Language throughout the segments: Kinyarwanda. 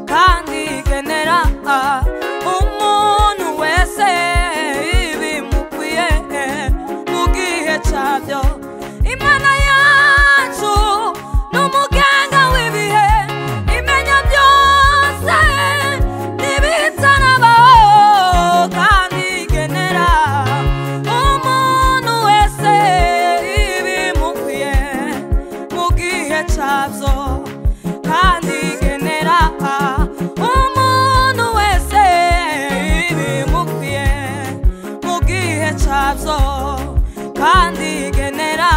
kandi genera umuntu wese ibimukwiye mu gihe cyabyo. Imana yacu n'umuganga w'ibihe imenya byose n'ibitarabaho, kandi genera umuntu wese ibimukwiye mu gihe cyabyo, kandi genera umuntu wese ibimukwiye mu gihe cyabyo, kandi genera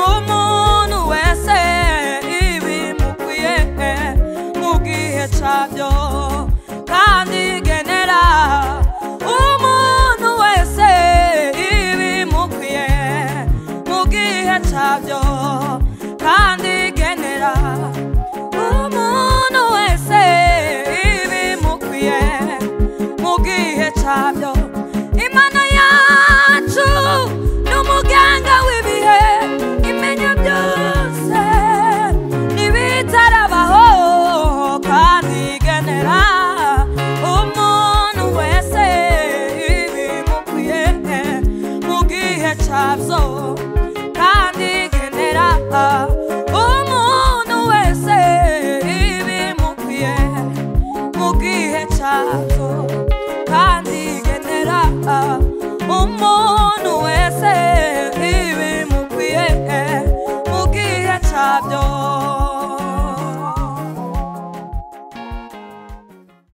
umuntu wese ibimukwiye mu gihe cyabyo, kandi genera umuntu wese ibimukwiye mu gihe cyabyo, kandi genera umuntu wese ibimukwiye mu gihe cyabyo. Imana yacu n'umuganga w'ibihe imenya byose n'ibitarabaho, kandi genera umuntu wese ibimukwiye mu gihe cyabyo, kandi genera umuntu wese ibimukwiye mu gihe cyabyo, kandi genera